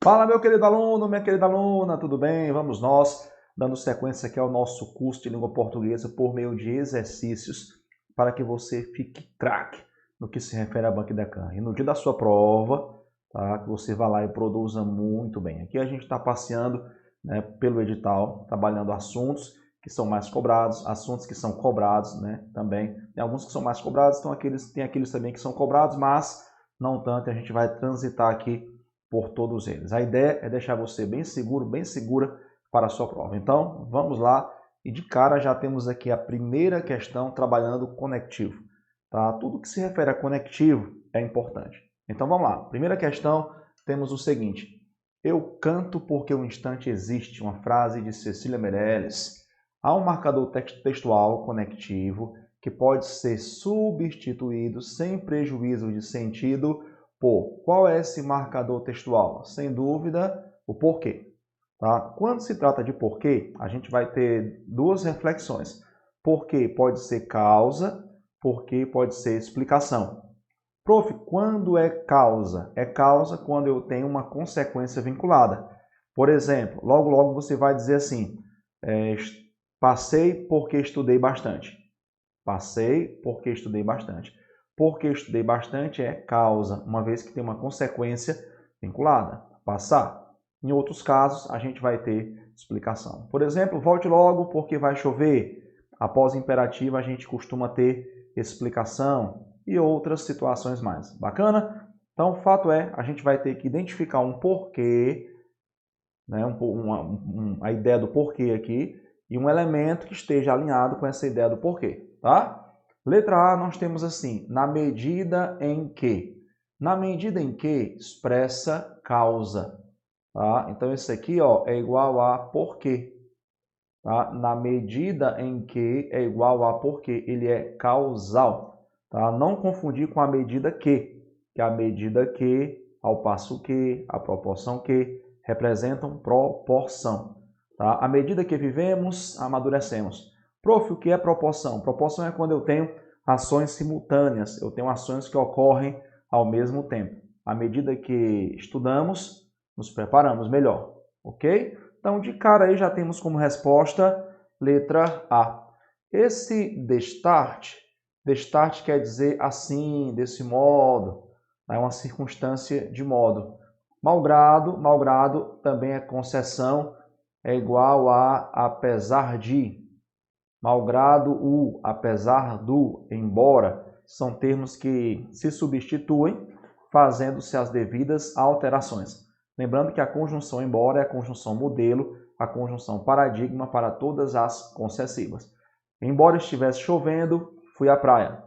Fala, meu querido aluno, minha querida aluna, tudo bem? Vamos nós, dando sequência aqui ao nosso curso de língua portuguesa por meio de exercícios para que você fique craque no que se refere à Banco Idecam. E no dia da sua prova, tá, que você vá lá e produza muito bem. Aqui a gente está passeando, né, pelo edital, trabalhando assuntos que são mais cobrados, assuntos que são cobrados, né, também. Tem alguns que são mais cobrados, tem aqueles também que são cobrados, mas não tanto, a gente vai transitar aqui por todos eles. A ideia é deixar você bem seguro, bem segura para a sua prova. Então, vamos lá. E de cara já temos aqui a primeira questão trabalhando conectivo. Tá? Tudo que se refere a conectivo é importante. Então, vamos lá. Primeira questão, temos o seguinte. Eu canto porque o instante existe. Uma frase de Cecília Meirelles. Há um marcador textual conectivo que pode ser substituído sem prejuízo de sentido por. Qual é esse marcador textual? Sem dúvida, o porquê. Tá? Quando se trata de porquê, a gente vai ter duas reflexões. Porquê pode ser causa, porquê pode ser explicação. Prof, quando é causa? É causa quando eu tenho uma consequência vinculada. Por exemplo, logo você vai dizer assim, passei porque estudei bastante. Passei porque estudei bastante. Porque estudei bastante é causa, uma vez que tem uma consequência vinculada. Passar. Em outros casos, a gente vai ter explicação. Por exemplo, volte logo porque vai chover. Após imperativo, a gente costuma ter explicação e outras situações mais. Bacana? Então, o fato é, a gente vai ter que identificar um porquê, né, a ideia do porquê aqui, e um elemento que esteja alinhado com essa ideia do porquê, tá? Letra A, nós temos assim, na medida em que. Na medida em que expressa causa, tá? Então, esse aqui, ó, é igual a porquê, tá? Na medida em que é igual a porquê, ele é causal, tá? Não confundir com a medida que é a medida que, ao passo que, a proporção que, representam proporção. Tá? À medida que vivemos, amadurecemos. Prof, o que é proporção? Proporção é quando eu tenho ações simultâneas, eu tenho ações que ocorrem ao mesmo tempo. À medida que estudamos, nos preparamos melhor, ok? Então, de cara aí já temos como resposta letra A. Esse destart quer dizer assim, desse modo, é uma circunstância de modo. Malgrado também é concessão, é igual a apesar de. Malgrado o, apesar do, embora, são termos que se substituem, fazendo-se as devidas alterações. Lembrando que a conjunção embora é a conjunção modelo, a conjunção paradigma para todas as concessivas. Embora estivesse chovendo, fui à praia.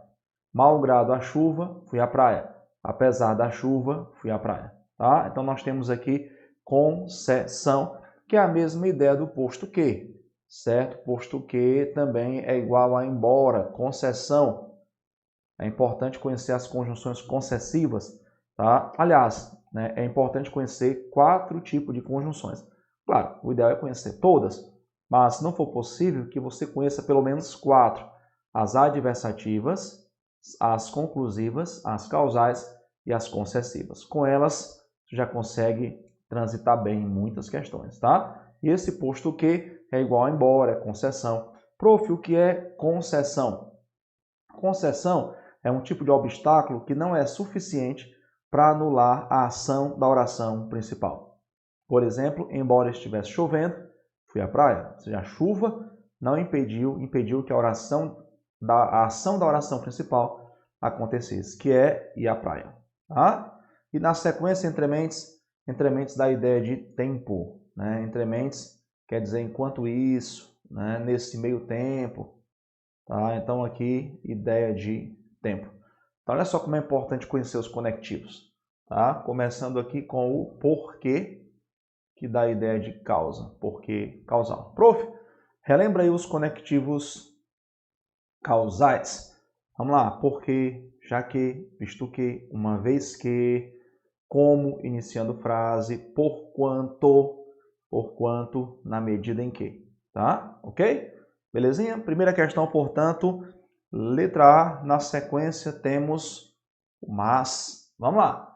Malgrado a chuva, fui à praia. Apesar da chuva, fui à praia. Tá? Então, nós temos aqui concessão, que é a mesma ideia do posto que, certo? Posto que também é igual a embora, concessão. É importante conhecer as conjunções concessivas, tá? Aliás, né, é importante conhecer 4 tipos de conjunções. Claro, o ideal é conhecer todas, mas se não for possível, que você conheça pelo menos 4. As adversativas, as conclusivas, as causais e as concessivas. Com elas, você já consegue transitar bem em muitas questões, tá? E esse posto que é igual a embora, é concessão. Prof, o que é concessão? Concessão é um tipo de obstáculo que não é suficiente para anular a ação da oração principal. Por exemplo, embora estivesse chovendo, fui à praia. Ou seja, a chuva não impediu que a ação da oração principal acontecesse, que é ir à praia. Tá? E na sequência, entrementes da ideia de tempo. Né? Entrementes quer dizer enquanto isso, né? Nesse meio tempo. Tá? Então aqui, ideia de tempo. Então olha só como é importante conhecer os conectivos. Tá? Começando aqui com o porquê, que dá a ideia de causa, porquê causal. Prof, relembra aí os conectivos causais. Vamos lá, porquê, já que, visto que, uma vez que, como, iniciando frase, porquanto, na medida em que. Tá? Ok? Belezinha? Primeira questão, portanto, letra A. Na sequência temos o mas. Vamos lá.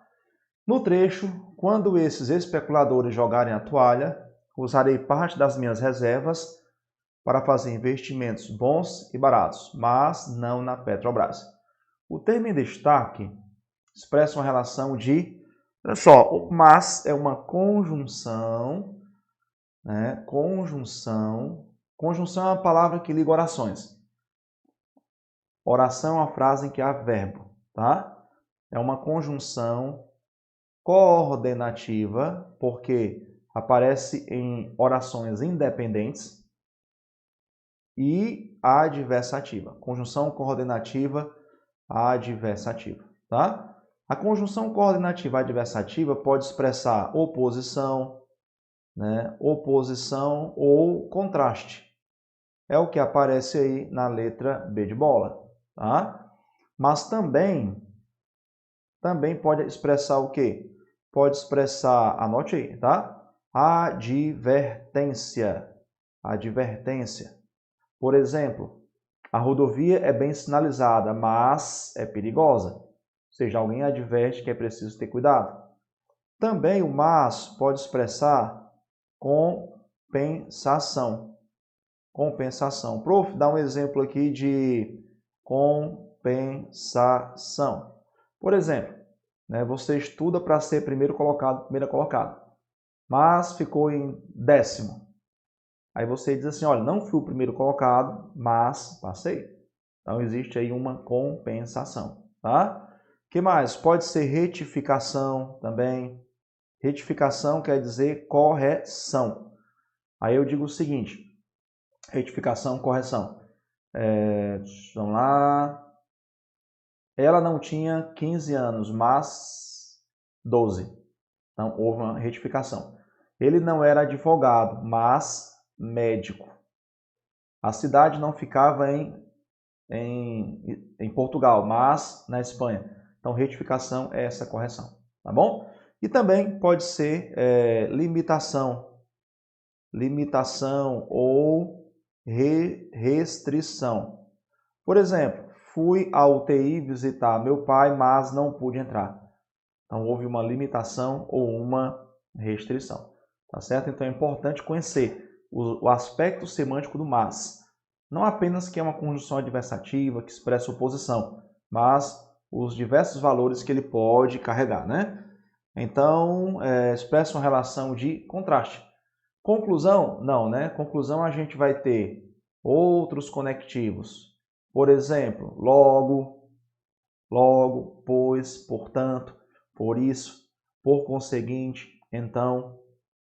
No trecho, quando esses especuladores jogarem a toalha, usarei parte das minhas reservas para fazer investimentos bons e baratos, mas não na Petrobras. O termo em destaque expressa uma relação de... Olha só, o mas é uma conjunção, né? Conjunção é uma palavra que liga orações. Oração é uma frase em que há verbo, tá? É uma conjunção coordenativa, porque aparece em orações independentes, e adversativa. Conjunção coordenativa adversativa, tá? A conjunção coordenativa adversativa pode expressar oposição, né? Oposição ou contraste. É o que aparece aí na letra B de bola, tá? Mas também pode expressar o quê? Pode expressar, anote aí, tá? Advertência. Advertência. Por exemplo, a rodovia é bem sinalizada, mas é perigosa. Ou seja, alguém adverte que é preciso ter cuidado. Também o mas pode expressar compensação. Compensação. Prof, dá um exemplo aqui de compensação. Por exemplo, né, você estuda para ser primeira colocado, mas ficou em 10º. Aí você diz assim, olha, não fui o primeiro colocado, mas passei. Então existe aí uma compensação, tá? O que mais? Pode ser retificação também. Retificação quer dizer correção. Aí eu digo o seguinte, retificação, correção. Vamos lá. Ela não tinha 15 anos, mas 12. Então houve uma retificação. Ele não era advogado, mas médico. A cidade não ficava em Portugal, mas na Espanha. Então, retificação é essa correção, tá bom? E também pode ser limitação. Limitação ou restrição. Por exemplo, fui à UTI visitar meu pai, mas não pude entrar. Então, houve uma limitação ou uma restrição, tá certo? Então, é importante conhecer o aspecto semântico do mas. Não apenas que é uma conjunção adversativa, que expressa oposição, mas os diversos valores que ele pode carregar, né? Então, expressa uma relação de contraste. Conclusão? Não, né? Conclusão a gente vai ter outros conectivos. Por exemplo, logo, pois, portanto, por isso, por conseguinte, então.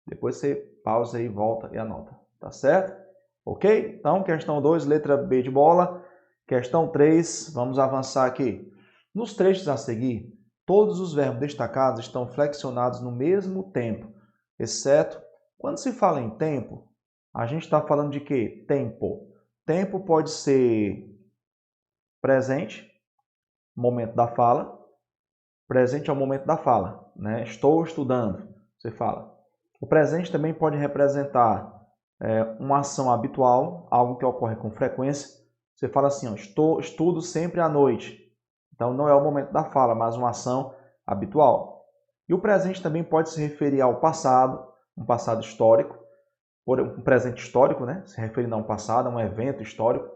Depois você pausa e volta e anota, tá certo? Ok? Então, questão 2, letra B de bola. Questão 3, vamos avançar aqui. Nos trechos a seguir, todos os verbos destacados estão flexionados no mesmo tempo, exceto quando se fala em tempo, a gente está falando de quê? Tempo. Tempo pode ser presente, momento da fala. Presente é o momento da fala, né? Estou estudando, você fala. O presente também pode representar uma ação habitual, algo que ocorre com frequência. Você fala assim, ó, estudo sempre à noite. Então, não é o momento da fala, mas uma ação habitual. E o presente também pode se referir ao passado, um passado histórico, um presente histórico, né? Se referindo a um passado, a um evento histórico.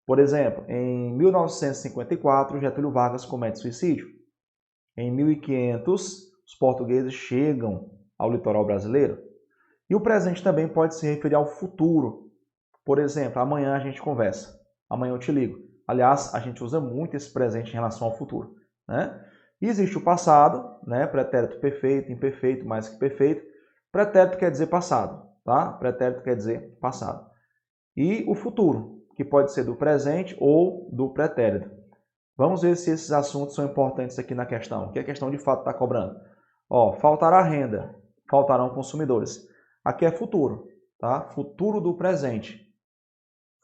Por exemplo, em 1954, Getúlio Vargas comete suicídio. Em 1500, os portugueses chegam ao litoral brasileiro. E o presente também pode se referir ao futuro. Por exemplo, amanhã a gente conversa. Amanhã eu te ligo. Aliás, a gente usa muito esse presente em relação ao futuro, né? E existe o passado, né? Pretérito perfeito, imperfeito, mais que perfeito. Pretérito quer dizer passado, tá? Pretérito quer dizer passado. E o futuro, que pode ser do presente ou do pretérito. Vamos ver se esses assuntos são importantes aqui na questão. O que a questão de fato está cobrando? Ó, faltará renda, faltarão consumidores. Aqui é futuro, tá? Futuro do presente.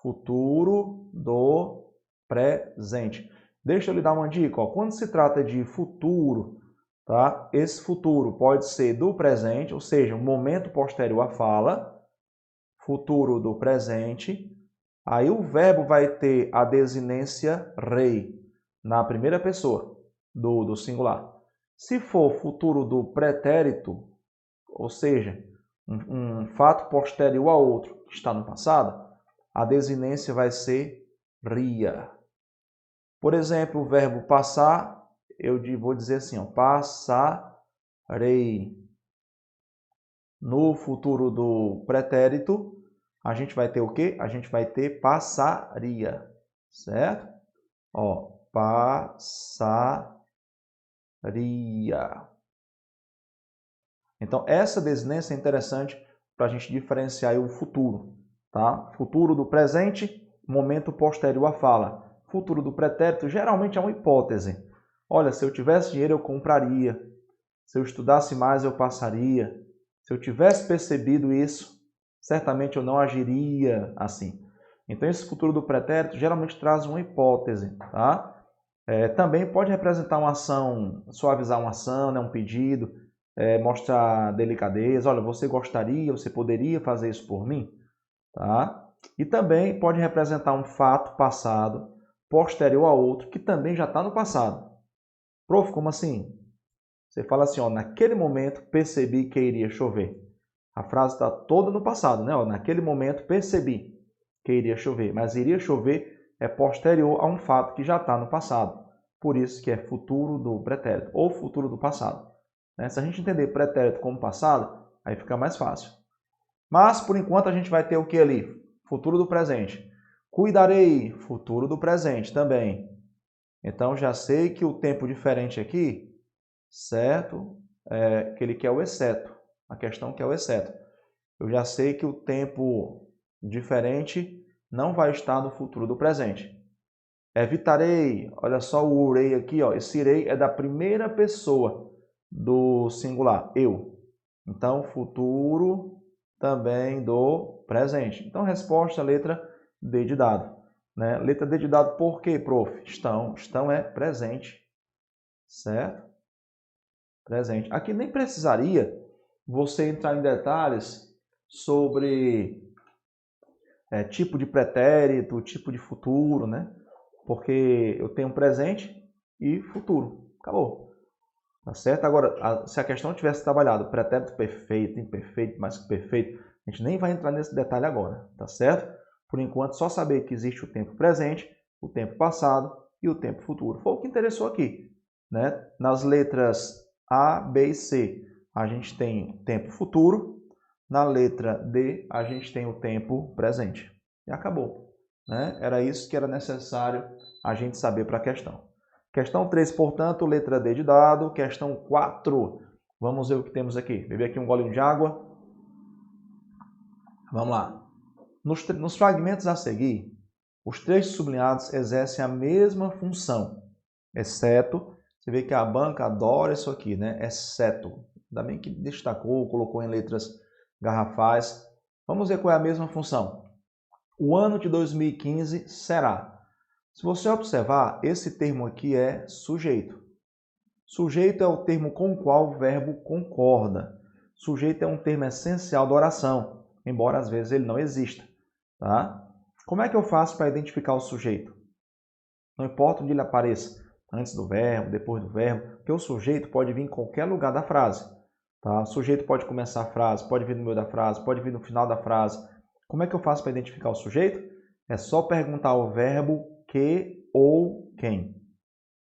Futuro do presente. Deixa eu lhe dar uma dica. Ó. Quando se trata de futuro, tá? Esse futuro pode ser do presente, ou seja, um momento posterior à fala. Futuro do presente. Aí o verbo vai ter a desinência rei na primeira pessoa do singular. Se for futuro do pretérito, ou seja, um fato posterior a outro que está no passado, a desinência vai ser ria. Por exemplo, o verbo passar, eu vou dizer assim, ó, passarei. No futuro do pretérito, a gente vai ter o quê? A gente vai ter passaria, certo? Ó, passaria. Então, essa desinência é interessante para a gente diferenciar o futuro, tá? Futuro do presente, momento posterior à fala. Futuro do pretérito geralmente é uma hipótese. Olha, se eu tivesse dinheiro, eu compraria. Se eu estudasse mais, eu passaria. Se eu tivesse percebido isso, certamente eu não agiria assim. Então, esse futuro do pretérito geralmente traz uma hipótese, tá? Também pode representar uma ação, suavizar uma ação, né, um pedido, mostrar delicadeza. Olha, você gostaria, você poderia fazer isso por mim? Tá? E também pode representar um fato passado, posterior a outro, que também já está no passado. Prof, como assim? Você fala assim, ó, naquele momento percebi que iria chover. A frase está toda no passado, né? Ó, naquele momento percebi que iria chover, mas iria chover é posterior a um fato que já está no passado. Por isso que é futuro do pretérito ou futuro do passado. Né? Se a gente entender pretérito como passado, aí fica mais fácil. Mas, por enquanto, a gente vai ter o que ali? Futuro do presente. Cuidarei, futuro do presente também. Então, já sei que o tempo diferente aqui, certo? Que ele quer o exceto. A questão que é o exceto. Eu já sei que o tempo diferente não vai estar no futuro do presente. Evitarei, olha só o urei aqui, ó. Esse irei é da primeira pessoa do singular, eu. Então, futuro também do presente. Então, resposta, letra D de dado. Né? Letra D de dado por quê, prof? Estão. Estão é presente, certo? Presente. Aqui nem precisaria você entrar em detalhes sobre tipo de pretérito, tipo de futuro, né? Porque eu tenho presente e futuro. Acabou. Tá certo? Agora, se a questão tivesse trabalhado pretérito perfeito, imperfeito, mais que perfeito, a gente nem vai entrar nesse detalhe agora, tá certo? Por enquanto, só saber que existe o tempo presente, o tempo passado e o tempo futuro. Foi o que interessou aqui, né? Nas letras A, B e C, a gente tem tempo futuro. Na letra D, a gente tem o tempo presente. E acabou. Né? Era isso que era necessário a gente saber para a questão. Questão 3, portanto, letra D de dado. Questão 4, vamos ver o que temos aqui. Beber aqui um golinho de água. Vamos lá. Nos fragmentos a seguir, os trechos sublinhados exercem a mesma função, exceto, você vê que a banca adora isso aqui, né? Exceto. Ainda bem que destacou, colocou em letras garrafais. Vamos ver qual é a mesma função. O ano de 2015 será. Se você observar, esse termo aqui é sujeito. Sujeito é o termo com o qual o verbo concorda. Sujeito é um termo essencial da oração, embora às vezes ele não exista. Tá? Como é que eu faço para identificar o sujeito? Não importa onde ele apareça, antes do verbo, depois do verbo, porque o sujeito pode vir em qualquer lugar da frase. Tá? O sujeito pode começar a frase, pode vir no meio da frase, pode vir no final da frase. Como é que eu faço para identificar o sujeito? É só perguntar o verbo que ou quem.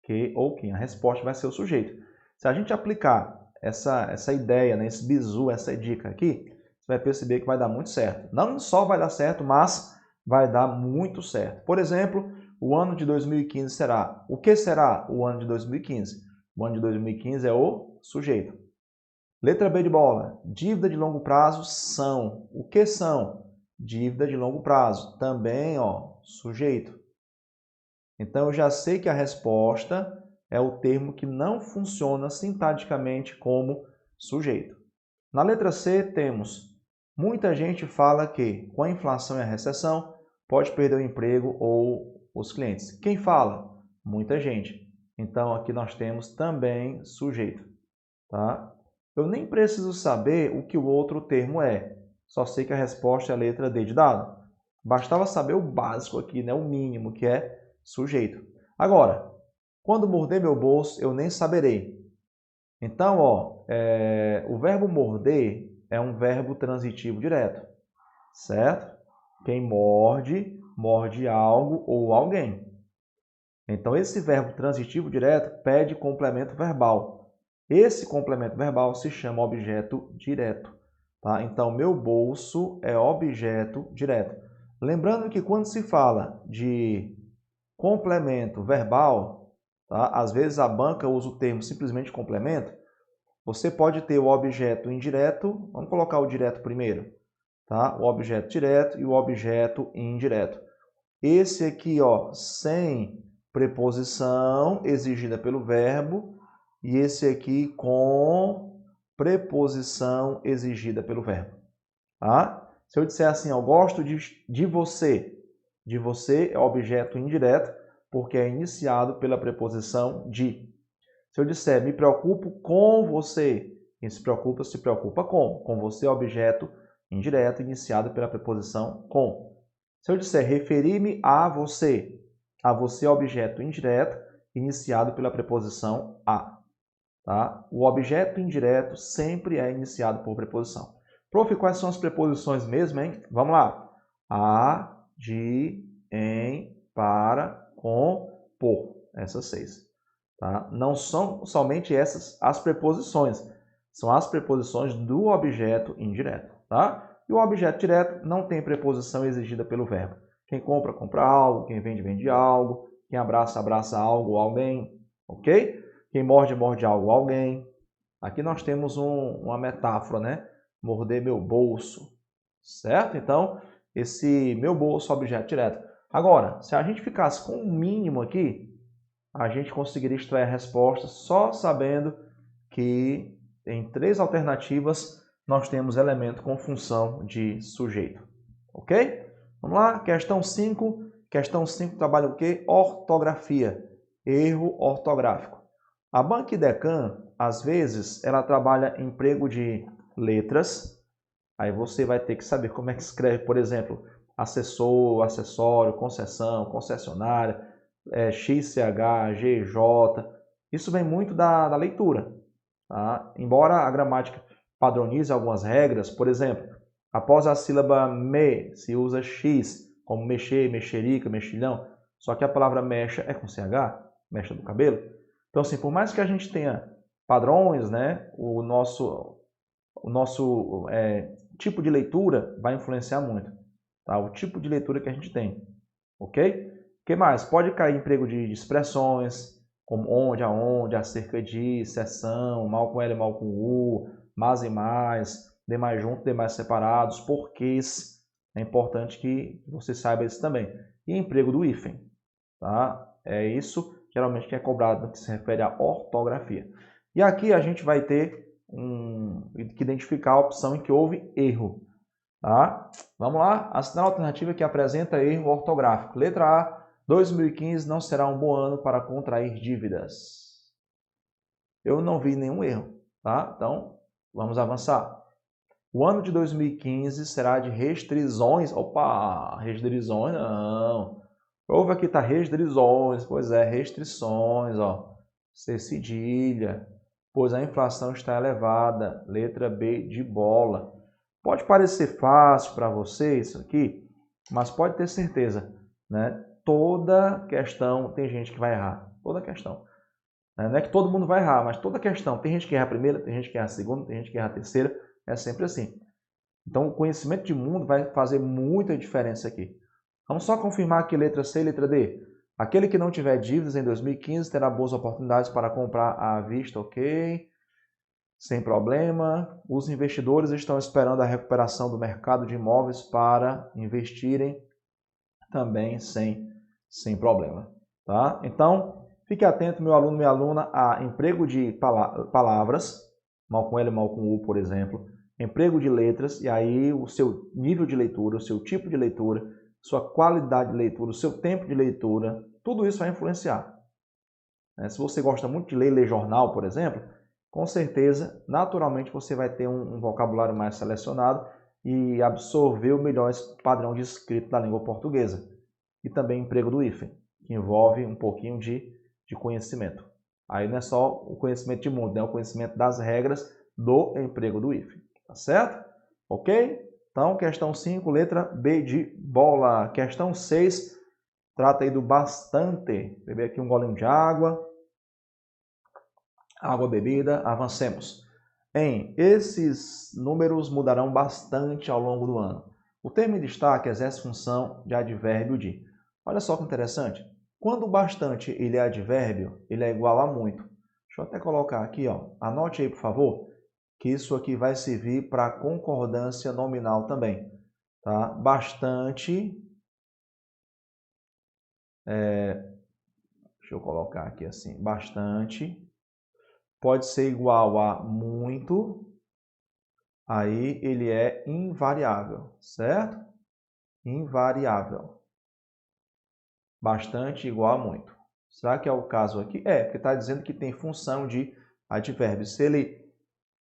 Que ou quem. A resposta vai ser o sujeito. Se a gente aplicar essa ideia, né, esse bizu, essa dica aqui, você vai perceber que vai dar muito certo. Não só vai dar certo, mas vai dar muito certo. Por exemplo, o ano de 2015 será. O que será o ano de 2015? O ano de 2015 é o sujeito. Letra B de bola. Dívida de longo prazo são. O que são? Dívida de longo prazo. Também, ó, sujeito. Então, eu já sei que a resposta é o termo que não funciona sintaticamente como sujeito. Na letra C, temos muita gente fala que, com a inflação e a recessão, pode perder o emprego ou os clientes. Quem fala? Muita gente. Então, aqui nós temos também sujeito. Tá? Eu nem preciso saber o que o outro termo é. Só sei que a resposta é a letra D de dado. Bastava saber o básico aqui, né? O mínimo, que é sujeito. Agora, quando morder meu bolso, eu nem saberei. Então, ó, o verbo morder é um verbo transitivo direto, certo? Quem morde, morde algo ou alguém. Então, esse verbo transitivo direto pede complemento verbal. Esse complemento verbal se chama objeto direto. Tá? Então, meu bolso é objeto direto. Lembrando que quando se fala de complemento verbal, tá? Às vezes a banca usa o termo simplesmente complemento. Você pode ter o objeto indireto, vamos colocar o direto primeiro, tá? O objeto direto e o objeto indireto. Esse aqui, ó, sem preposição exigida pelo verbo, e esse aqui com preposição exigida pelo verbo. Tá? Se eu disser assim, eu gosto de você é objeto indireto, porque é iniciado pela preposição de. Se eu disser me preocupo com você, quem se preocupa com você é objeto indireto iniciado pela preposição com. Se eu disser referir-me a você é objeto indireto iniciado pela preposição a. Tá? O objeto indireto sempre é iniciado por preposição. Prof, quais são as preposições mesmo, hein? Vamos lá. A, de, em, para, com, por. Essas 6. Tá? Não são somente essas as preposições. São as preposições do objeto indireto. Tá? E o objeto direto não tem preposição exigida pelo verbo. Quem compra, compra algo. Quem vende, vende algo. Quem abraça, abraça algo ou alguém. Ok? Quem morde, morde algo ou alguém. Aqui nós temos uma metáfora, né? Morder meu bolso. Certo? Então, esse meu bolso é objeto direto. Agora, se a gente ficasse com um mínimo aqui, a gente conseguiria extrair a resposta só sabendo que em 3 alternativas nós temos elemento com função de sujeito. Ok? Vamos lá, questão 5. Questão 5 trabalha o quê? Ortografia. Erro ortográfico. A Banca Idecam, às vezes, ela trabalha emprego de letras. Aí você vai ter que saber como é que escreve, por exemplo, assessor, acessório, concessão, concessionária, XCH, GJ. Isso vem muito da leitura. Tá? Embora a gramática padronize algumas regras, por exemplo, após a sílaba me, se usa X, como mexer, mexerica, mexilhão, só que a palavra mecha é com CH, mecha do cabelo. Então, assim, por mais que a gente tenha padrões, né, o nosso tipo de leitura vai influenciar muito. Tá? O tipo de leitura que a gente tem. Ok? O que mais? Pode cair emprego de expressões, como onde, aonde, acerca de, seção, mal com L, mal com U, mas e mais, demais juntos, demais separados, porquês. É importante que você saiba isso também. E emprego do hífen. Tá? É isso geralmente que é cobrado no que se refere à ortografia. E aqui a gente vai ter que identificar a opção em que houve erro. Tá? Vamos lá, assinar a alternativa que apresenta erro ortográfico. Letra A, 2015 não será um bom ano para contrair dívidas. Eu não vi nenhum erro, tá? Então, vamos avançar. O ano de 2015 será de restrições. Opa, restrições não. Houve aqui, tá, restrições. Pois é, restrições, ó. C cedilha. Pois a inflação está elevada. Letra B de bola. Pode parecer fácil para você isso aqui, mas pode ter certeza, né? Toda questão tem gente que vai errar. Toda questão. Não é que todo mundo vai errar, mas toda questão. Tem gente que erra a primeira, tem gente que erra a segunda, tem gente que erra a terceira. É sempre assim. Então, o conhecimento de mundo vai fazer muita diferença aqui. Vamos só confirmar aqui letra C e letra D. Aquele que não tiver dívidas em 2015 terá boas oportunidades para comprar à vista, ok? Sem problema. Os investidores estão esperando a recuperação do mercado de imóveis para investirem também sem problema. Tá? Então, fique atento, meu aluno, minha aluna, a emprego de palavras, mal com L, mal com U, por exemplo, emprego de letras, e aí o seu nível de leitura, o seu tipo de leitura, sua qualidade de leitura, o seu tempo de leitura, tudo isso vai influenciar. Se você gosta muito de ler jornal, por exemplo, com certeza, naturalmente, você vai ter um vocabulário mais selecionado e absorver o melhor esse padrão de escrita da língua portuguesa. E também emprego do hífen, que envolve um pouquinho de conhecimento. Aí não é só o conhecimento de mundo, é o conhecimento das regras do emprego do if. Tá certo? Ok? Então, questão 5, letra B de bola. Questão 6, trata aí do bastante. Beber aqui um golinho de água. Água bebida. Avancemos. Esses números mudarão bastante ao longo do ano. O termo em destaque exerce função de advérbio de. Olha só que interessante. Quando o bastante ele é advérbio, ele é igual a muito. Deixa eu até colocar aqui, ó. Anote aí, por favor, que isso aqui vai servir para concordância nominal também. Tá? Bastante. Deixa eu colocar aqui assim. Bastante pode ser igual a muito. Aí ele é invariável, certo? Invariável. Bastante igual a muito. Será que é o caso aqui? É, porque está dizendo que tem função de advérbio. Se ele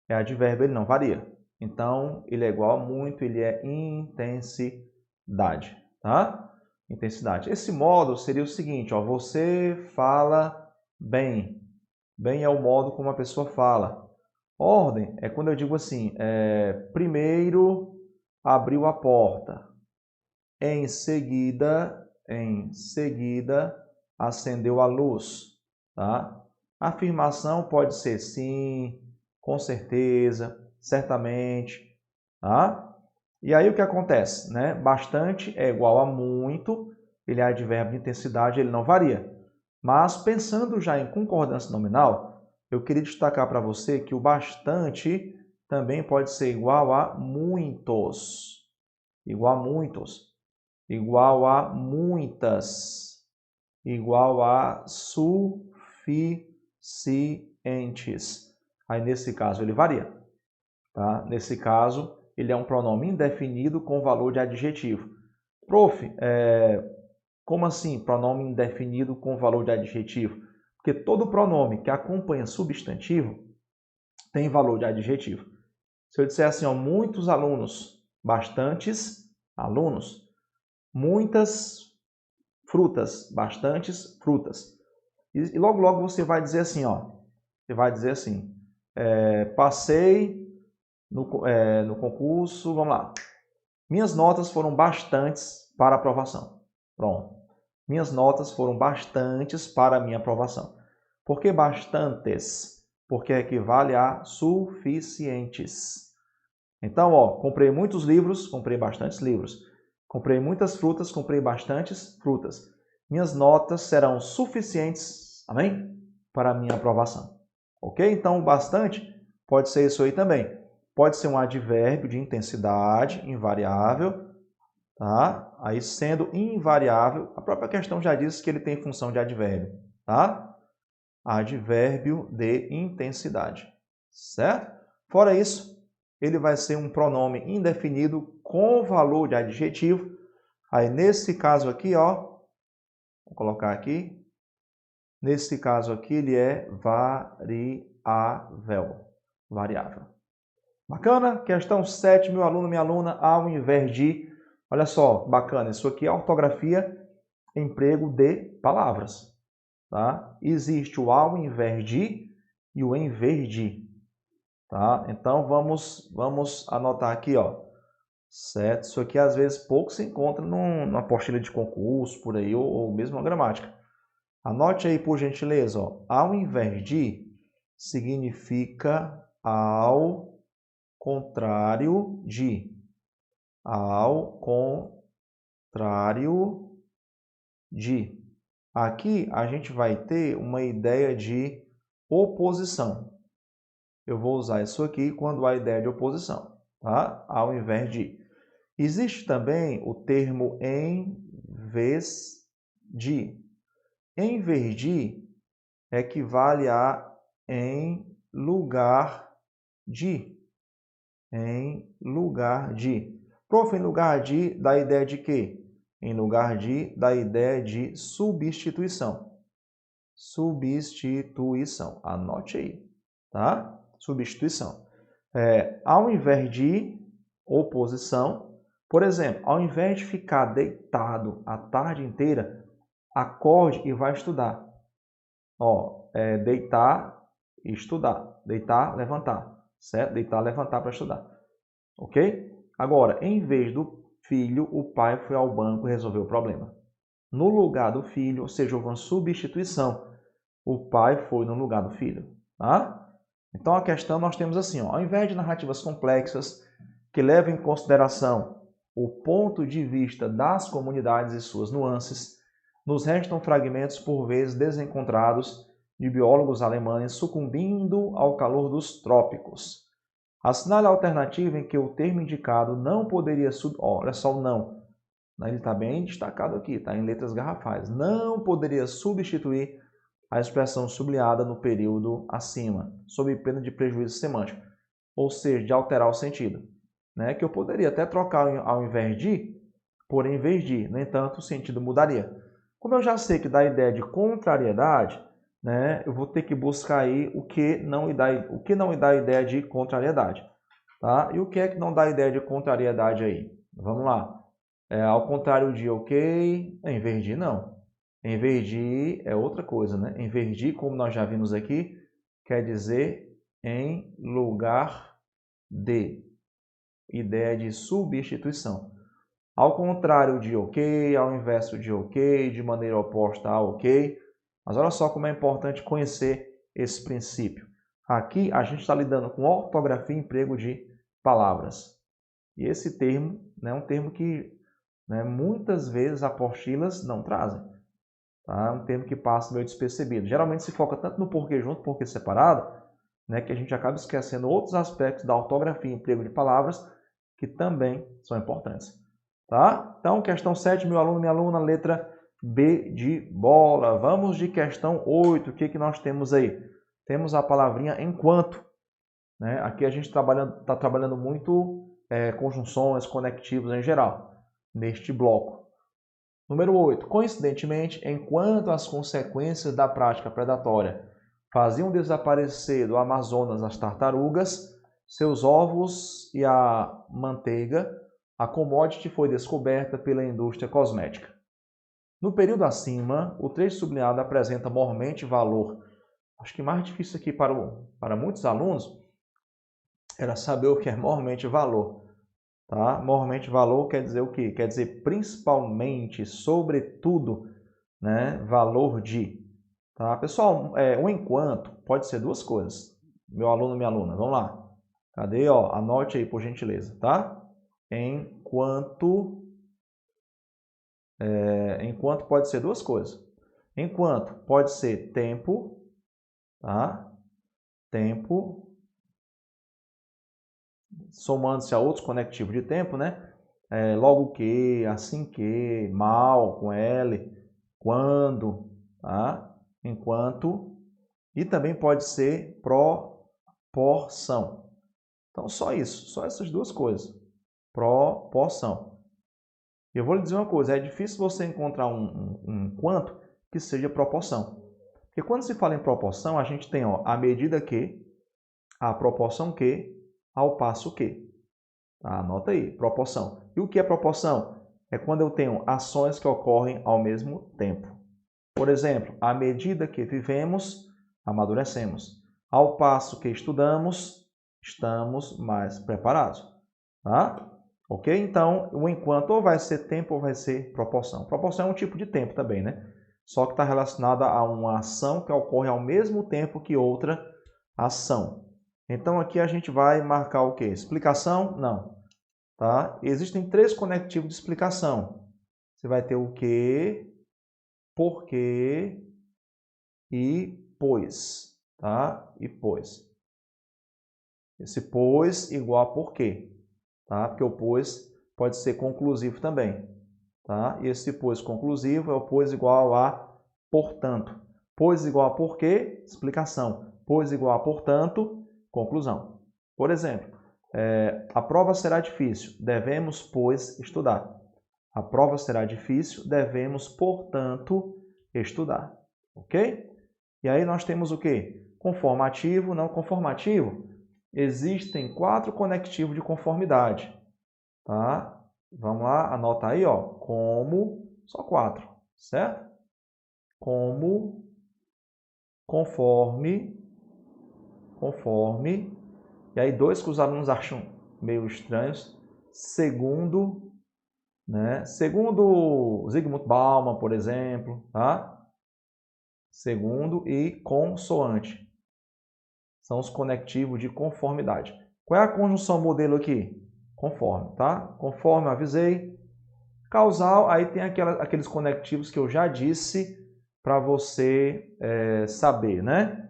é advérbio, ele não varia. Então, ele é igual a muito, ele é intensidade, tá? Intensidade. Esse modo seria o seguinte, ó, você fala bem. Bem é o modo como a pessoa fala. Ordem é quando eu digo assim, primeiro abriu a porta, em seguida acendeu a luz, tá? A afirmação pode ser sim, com certeza, certamente, tá? E aí o que acontece, né? Bastante é igual a muito, ele é advérbio de intensidade, ele não varia. Mas pensando já em concordância nominal, eu queria destacar para você que o bastante também pode ser igual a muitos, igual a muitos, igual a muitas, igual a suficientes. Aí nesse caso ele varia, tá? Nesse caso ele é um pronome indefinido com valor de adjetivo. Prof, como assim pronome indefinido com valor de adjetivo? Porque todo pronome que acompanha substantivo tem valor de adjetivo. Se eu disser assim, ó, muitos alunos, bastantes alunos, muitas frutas, bastantes frutas. E logo, logo você vai dizer assim, ó, você vai dizer assim, passei no concurso, vamos lá. Minhas notas foram bastantes para aprovação. Pronto. Minhas notas foram bastantes para a minha aprovação. Por que bastantes? Porque equivale a suficientes. Então, ó, comprei muitos livros, comprei bastantes livros. Comprei muitas frutas, comprei bastantes frutas. Minhas notas serão suficientes, amém? Para a minha aprovação. Ok? Então, bastante pode ser isso aí também. Pode ser um advérbio de intensidade, invariável, tá? Aí, sendo invariável, a própria questão já diz que ele tem função de advérbio, tá? Advérbio de intensidade, certo? Fora isso, ele vai ser um pronome indefinido com valor de adjetivo. Aí, nesse caso aqui, ó, vou colocar aqui. Nesse caso aqui, ele é variável. Variável. Bacana? Questão 7, meu aluno, minha aluna, ao invés de... Olha só, bacana, isso aqui é ortografia, emprego de palavras. Tá? Existe o ao invés de e o em vez de. Tá? Então, vamos anotar aqui, ó. Certo? Isso aqui, às vezes, pouco se encontra numa apostila de concurso, por aí, ou mesmo na gramática. Anote aí, por gentileza, ó. Ao invés de significa ao contrário de. Ao contrário de. Aqui a gente vai ter uma ideia de oposição. Eu vou usar isso aqui quando há ideia de oposição, tá? Ao invés de. Existe também o termo em vez de. Em vez de equivale a em lugar de. Em lugar de. Prof, em lugar de dá a ideia de quê? Em lugar de dá a ideia de substituição. Substituição. Anote aí, tá? Substituição. Ao invés de oposição, por exemplo, ao invés de ficar deitado a tarde inteira, acorde e vai estudar. Ó, deitar e estudar. Deitar, levantar. Certo? Deitar, levantar para estudar. Ok? Agora, em vez do filho, o pai foi ao banco e resolveu o problema. No lugar do filho, ou seja, houve uma substituição. O pai foi no lugar do filho. Tá? Então, a questão nós temos assim, ó, ao invés de narrativas complexas que levam em consideração o ponto de vista das comunidades e suas nuances, nos restam fragmentos por vezes desencontrados de biólogos alemães sucumbindo ao calor dos trópicos. Assinale a alternativa em que o termo indicado não poderia olha só o não. Ele está bem destacado aqui, está em letras garrafais. Não poderia substituir a expressão sublinhada no período acima, sob pena de prejuízo semântico, ou seja, de alterar o sentido. Né? Que eu poderia até trocar ao invés de, por em vez de. No entanto, o sentido mudaria. Como eu já sei que dá a ideia de contrariedade, né, eu vou ter que buscar aí o que não me dá a ideia de contrariedade. Tá? E o que é que não dá a ideia de contrariedade aí? Vamos lá. Ao contrário de ok, em vez de não. Em vez de é outra coisa, né? Em vez de, como nós já vimos aqui, quer dizer em lugar de. Ideia de substituição. Ao contrário de ok, ao inverso de ok, de maneira oposta a ok. Mas olha só como é importante conhecer esse princípio. Aqui a gente está lidando com ortografia e emprego de palavras. E esse termo é um termo que muitas vezes apostilas não trazem. Tá? É um termo que passa meio despercebido. Geralmente se foca tanto no porquê junto, porquê separado, que a gente acaba esquecendo outros aspectos da ortografia e emprego de palavras que também são importantes. Tá? Então, questão 7, meu aluno, minha aluna, letra B de bola. Vamos de questão 8. O que nós temos aí? Temos a palavrinha enquanto. Né? Aqui a gente está trabalhando muito conjunções, conectivos em geral, neste bloco. Número 8. Coincidentemente, enquanto as consequências da prática predatória faziam desaparecer do Amazonas as tartarugas, seus ovos e a manteiga, a commodity foi descoberta pela indústria cosmética. No período acima, o trecho sublinhado apresenta mormente valor. Acho que mais difícil aqui para muitos alunos era saber o que é mormente valor. Tá? Mormente valor quer dizer o quê? Quer dizer principalmente, sobretudo, né? Valor de. Tá? Pessoal, o enquanto pode ser duas coisas. Meu aluno, minha aluna, vamos lá. Cadê? Ó, anote aí, por gentileza, tá? Enquanto pode ser duas coisas. Enquanto pode ser tempo, tá? Tempo, somando-se a outros conectivos de tempo, né? Logo que, assim que, mal, com L, quando, tá? Enquanto, e também pode ser proporção. Então, só isso, só essas duas coisas. Proporção. Eu vou lhe dizer uma coisa, é difícil você encontrar um quanto que seja proporção. Porque quando se fala em proporção, a gente tem a medida que, a proporção que, ao passo que. Tá? Anota aí, proporção. E o que é proporção? É quando eu tenho ações que ocorrem ao mesmo tempo. Por exemplo, à medida que vivemos, amadurecemos. Ao passo que estudamos, estamos mais preparados. Tá? Ok? Então, o enquanto ou vai ser tempo ou vai ser proporção. Proporção é um tipo de tempo também, né? Só que está relacionada a uma ação que ocorre ao mesmo tempo que outra ação. Então, aqui a gente vai marcar o quê? Explicação? Não. Tá? Existem três conectivos de explicação. Você vai ter o que, porquê e pois. Tá? E pois. Esse pois igual a porquê. Tá? Porque o pois pode ser conclusivo também. Tá? E esse pois conclusivo é o pois igual a portanto. Pois igual a porquê, explicação. Pois igual a portanto, conclusão. Por exemplo, a prova será difícil, devemos, pois, estudar. A prova será difícil, devemos, portanto, estudar. Ok? E aí nós temos o quê? Conformativo, não conformativo. Existem 4 conectivos de conformidade. Tá? Vamos lá, anota aí, ó, como, só 4, certo? Como, conforme, e aí dois que os alunos acham meio estranhos, segundo, né? Segundo Zygmunt Bauman, por exemplo, tá? Segundo e consoante. São os conectivos de conformidade. Qual é a conjunção modelo aqui? Conforme, tá? Conforme eu avisei. Causal, aí tem aqueles conectivos que eu já disse para você saber, né?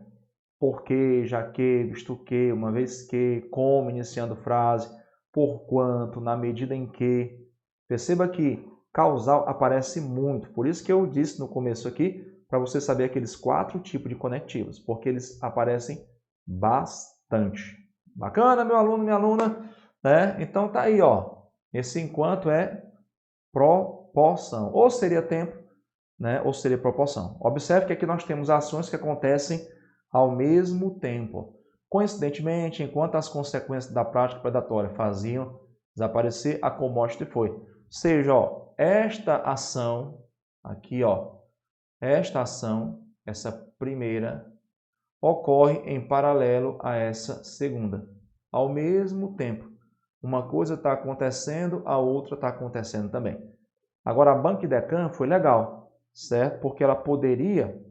Porque, já que, visto que, uma vez que, como, iniciando frase, por quanto, na medida em que. Perceba que causal aparece muito, por isso que eu disse no começo aqui, para você saber aqueles 4 tipos de conectivos, porque eles aparecem bastante. Bacana, meu aluno, minha aluna? Né? Então tá aí, ó. Esse enquanto é proporção, ou seria tempo, né? Ou seria proporção. Observe que aqui nós temos ações que acontecem ao mesmo tempo. Coincidentemente, enquanto as consequências da prática predatória faziam desaparecer, a commodity foi. Ou seja, ó, esta ação, aqui, ó, esta ação, essa primeira, ocorre em paralelo a essa segunda. Ao mesmo tempo. Uma coisa está acontecendo, a outra está acontecendo também. Agora, a Bank-Decan foi legal, certo? Porque ela poderia,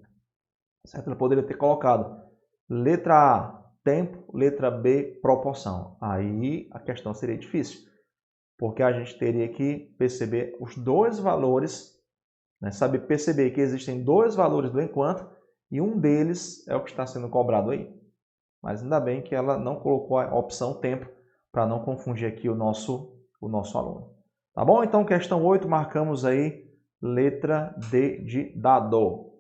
certo? Ela poderia ter colocado letra A, tempo, letra B, proporção. Aí a questão seria difícil, porque a gente teria que perceber os dois valores, né? Sabe, perceber que existem dois valores do enquanto e um deles é o que está sendo cobrado aí. Mas ainda bem que ela não colocou a opção tempo para não confundir aqui o nosso aluno. Tá bom? Então, questão 8, marcamos aí letra D de dado.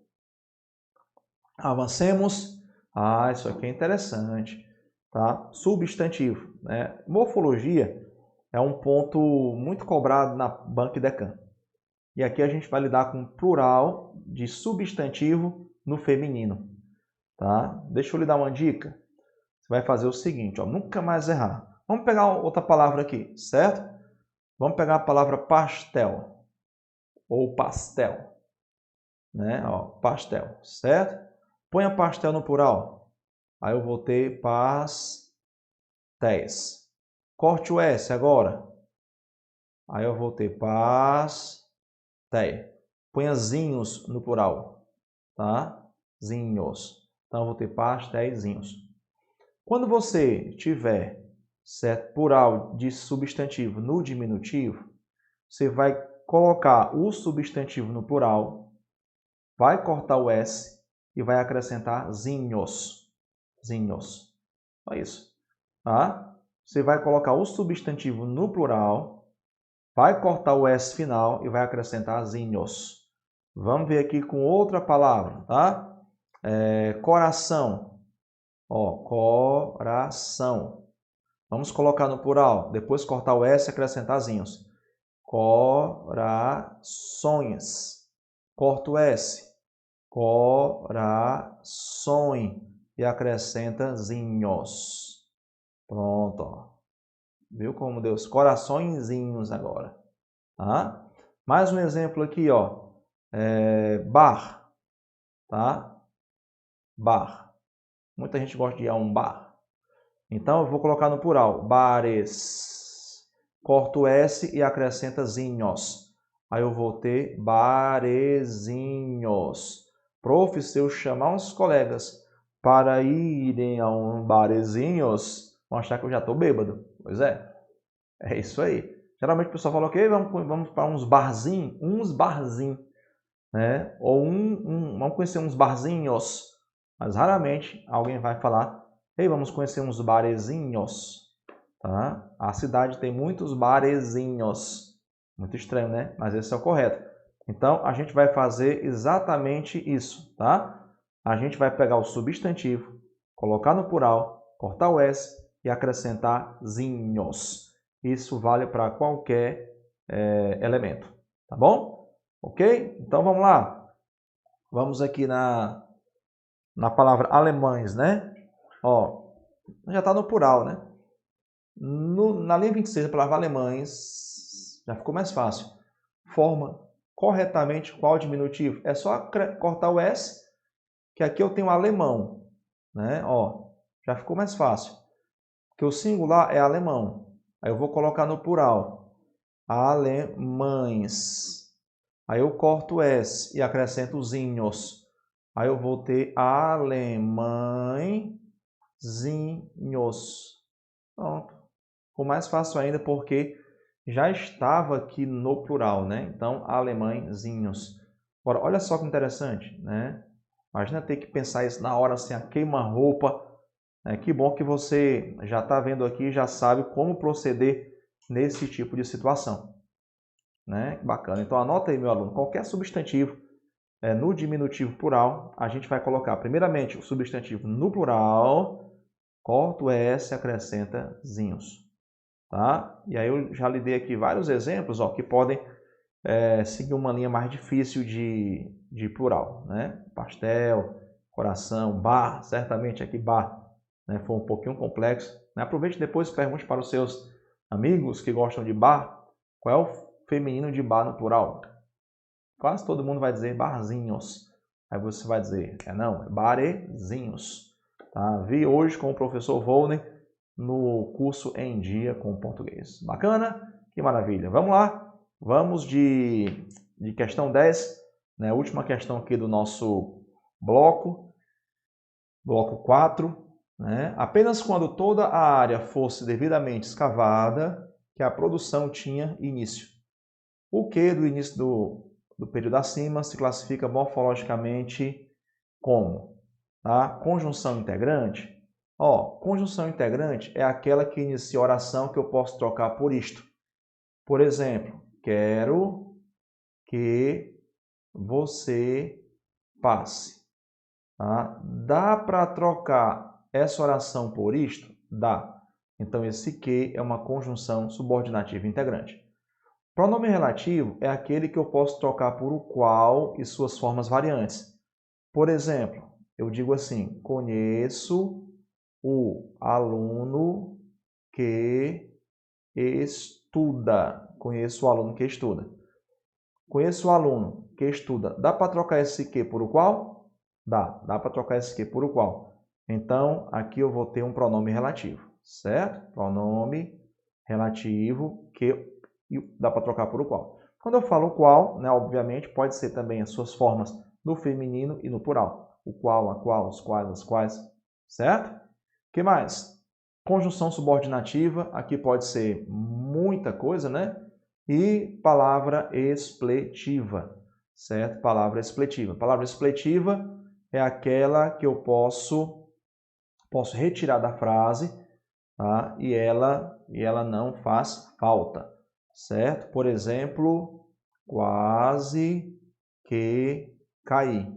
Avancemos. Ah, isso aqui é interessante. Tá? Substantivo. Né? Morfologia é um ponto muito cobrado na Bank-Decan. E aqui a gente vai lidar com plural de substantivo no feminino. Tá? Deixa eu lhe dar uma dica. Você vai fazer o seguinte, ó, nunca mais errar. Vamos pegar outra palavra aqui, certo? Vamos pegar a palavra pastel ou pastel, né? Ó, pastel, certo? Ponha pastel no plural. Aí eu vou ter pastéis. Corte o S agora. Aí eu vou ter pastéis. Ponha zinhos no plural, tá? Zinhos. Então eu vou ter pastéisinhos. Quando você tiver certo, plural de substantivo no diminutivo, você vai colocar o substantivo no plural, vai cortar o S e vai acrescentar zinhos. Zinhos. Só isso. Tá? Você vai colocar o substantivo no plural, vai cortar o S final e vai acrescentar zinhos. Vamos ver aqui com outra palavra, tá? Coração. Ó, coração. Vamos colocar no plural. Depois cortar o S e acrescentar zinhos. Corações. Corta o S. Corações. E acrescenta zinhos. Pronto. Ó. Viu como deu os coraçõezinhos agora. Tá? Mais um exemplo aqui, ó. Bar. Tá? Bar. Muita gente gosta de ir a um bar. Então, eu vou colocar no plural. Bares. Corto o S e acrescenta zinhos. Aí eu vou ter barezinhos. Prof, se eu chamar uns colegas para irem a um barezinhos, vão achar que eu já estou bêbado. Pois é. É isso aí. Geralmente o pessoal fala, ok, vamos para uns barzinhos. Né? Ou vamos conhecer uns barzinhos. Mas raramente alguém vai falar, ei, vamos conhecer uns barezinhos. Tá? A cidade tem muitos barezinhos. Muito estranho, né? Mas esse é o correto. Então, a gente vai fazer exatamente isso, tá? A gente vai pegar o substantivo, colocar no plural, cortar o S e acrescentar zinhos. Isso vale para qualquer elemento, tá bom? Ok? Então, vamos lá. Vamos aqui na palavra alemães, né? Ó, já está no plural, né? Na linha 26, a palavra alemães já ficou mais fácil. Forma corretamente qual diminutivo? É só cortar o S, que aqui eu tenho alemão, né? Ó, já ficou mais fácil. Porque o singular é alemão. Aí eu vou colocar no plural. Alemães. Aí eu corto S e acrescento os inhos. Aí eu vou ter alemãezinhos. Pronto. Ficou mais fácil ainda porque já estava aqui no plural, né? Então, alemãezinhos. Agora, olha só que interessante, né? Imagina ter que pensar isso na hora, assim, a queima-roupa. Que bom que você já está vendo aqui e já sabe como proceder nesse tipo de situação. Né? Bacana. Então, anota aí, meu aluno, qualquer substantivo no diminutivo plural, a gente vai colocar, primeiramente, o substantivo no plural, corta o S e acrescenta zinhos. Tá? E aí eu já lhe dei aqui vários exemplos que podem seguir uma linha mais difícil de plural. Né? Pastel, coração, bar, certamente aqui bar foi um pouquinho complexo. Né? Aproveite depois e pergunte para os seus amigos que gostam de bar, qual é o feminino de bar no plural? Quase todo mundo vai dizer barzinhos. Aí você vai dizer, não, é barezinhos. Tá? Vi hoje com o professor Volney no curso Em Dia com Português. Bacana? Que maravilha. Vamos lá. Vamos de questão 10, né? Última questão aqui do nosso bloco 4. Né? Apenas quando toda a área fosse devidamente escavada, que a produção tinha início. O que do início do período acima se classifica morfologicamente como? Tá? Conjunção integrante. Conjunção integrante é aquela que inicia a oração que eu posso trocar por isto. Por exemplo, quero que você passe. Tá? Dá para trocar essa oração por isto? Dá. Então, esse que é uma conjunção subordinativa integrante. Pronome relativo é aquele que eu posso trocar por o qual e suas formas variantes. Por exemplo, eu digo assim, conheço o aluno que estuda. Conheço o aluno que estuda. Conheço o aluno que estuda. Dá para trocar esse que por o qual? Dá para trocar esse que por o qual. Então, aqui eu vou ter um pronome relativo, certo? Pronome relativo que dá para trocar por o qual. Quando eu falo o qual, né, obviamente, pode ser também as suas formas no feminino e no plural. O qual, a qual, os quais, as quais, certo? O que mais? Conjunção subordinativa, aqui pode ser muita coisa, né? E palavra expletiva, certo? Palavra expletiva. Palavra expletiva é aquela que eu posso retirar da frase, tá? E ela não faz falta, certo? Por exemplo, quase que caí,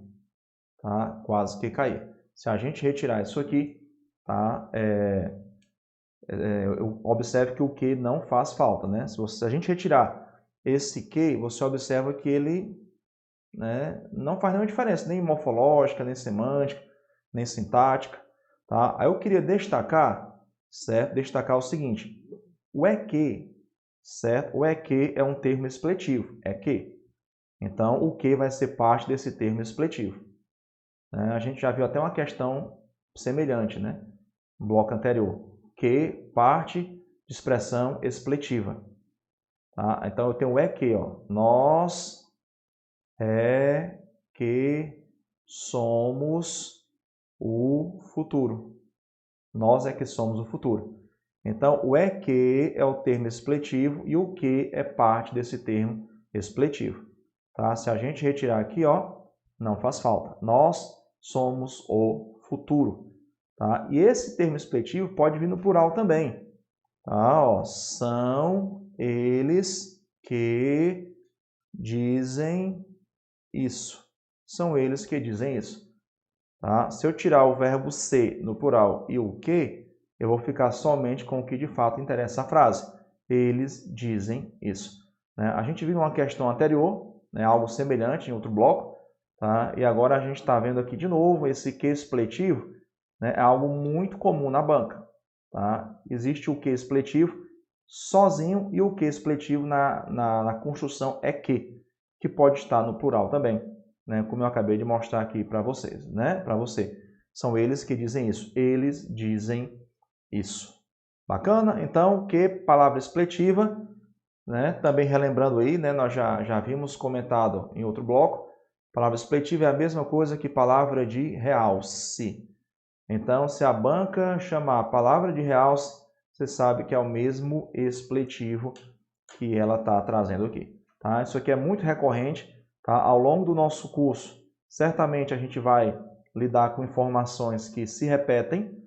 tá? Quase que caí. Se a gente retirar isso aqui, tá? Observe que o que não faz falta, né? Se a gente retirar esse que, você observa que ele, né, não faz nenhuma diferença, nem morfológica, nem semântica, nem sintática, tá? Aí eu queria destacar, certo? Destacar o seguinte, o é que, certo? O é que é um termo expletivo, é que. Então, o que vai ser parte desse termo expletivo. A gente já viu até uma questão semelhante, né? No bloco anterior. Que parte de expressão expletiva. Tá? Então, eu tenho o é que. Nós é que somos o futuro. Nós é que somos o futuro. Então, o é que é o termo expletivo e o que é parte desse termo expletivo. Tá? Se a gente retirar aqui, não faz falta. Nós somos o futuro. Tá? E esse termo expletivo pode vir no plural também. Tá? São eles que dizem isso. São eles que dizem isso. Tá? Se eu tirar o verbo ser no plural e o que, eu vou ficar somente com o que de fato interessa a frase. Eles dizem isso. Né? A gente viu uma questão anterior, né, algo semelhante em outro bloco, tá? E agora a gente está vendo aqui de novo esse que expletivo, né, é algo muito comum na banca. Tá? Existe o que expletivo sozinho e o que expletivo na construção é que pode estar no plural também. né? Como eu acabei de mostrar aqui para vocês, né? Para você. São eles que dizem isso. Eles dizem isso. Bacana? Então, que palavra expletiva, né? Também relembrando aí, né? Nós já vimos comentado em outro bloco. Palavra expletiva é a mesma coisa que palavra de realce. Então, se a banca chamar a palavra de realce, você sabe que é o mesmo expletivo que ela está trazendo aqui. Tá? Isso aqui é muito recorrente, tá? Ao longo do nosso curso. Certamente a gente vai lidar com informações que se repetem,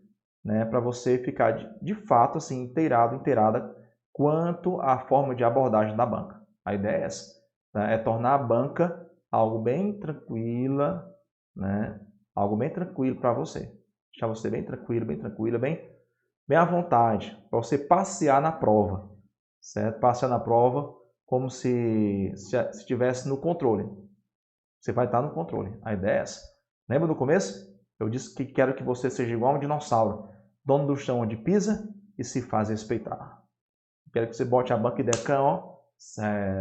né? Para você ficar de fato assim, inteirada quanto à forma de abordagem da banca. A ideia é essa, né? É tornar a banca algo bem tranquila, né? Algo bem tranquilo para você. Deixar você bem tranquila, bem à vontade, para você passear na prova, certo? Passear na prova como se estivesse no controle. Você vai estar no controle. A ideia é essa. Lembra do começo? Eu disse que quero que você seja igual a um dinossauro, dono do chão onde pisa e se faz respeitar. Quero que você bote a banca e decã, ó,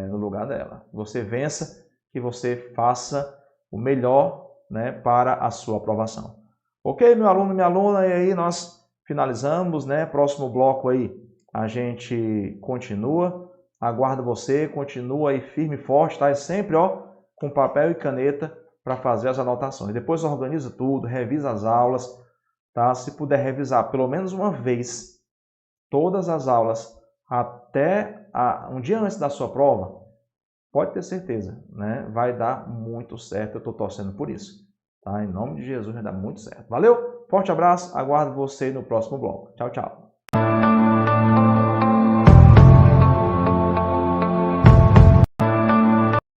no lugar dela. Que você vença, que você faça o melhor, né, para a sua aprovação. Ok, meu aluno, minha aluna, e aí nós finalizamos, né? Próximo bloco aí a gente continua. Aguardo você, continua aí firme e forte, tá? E sempre, ó, com papel e caneta para fazer as anotações. Depois organiza tudo, revisa as aulas, tá? Se puder revisar pelo menos uma vez todas as aulas até um dia antes da sua prova, pode ter certeza, né? Vai dar muito certo, eu estou torcendo por isso. Tá? Em nome de Jesus vai dar muito certo. Valeu, forte abraço, aguardo você no próximo bloco. Tchau, tchau.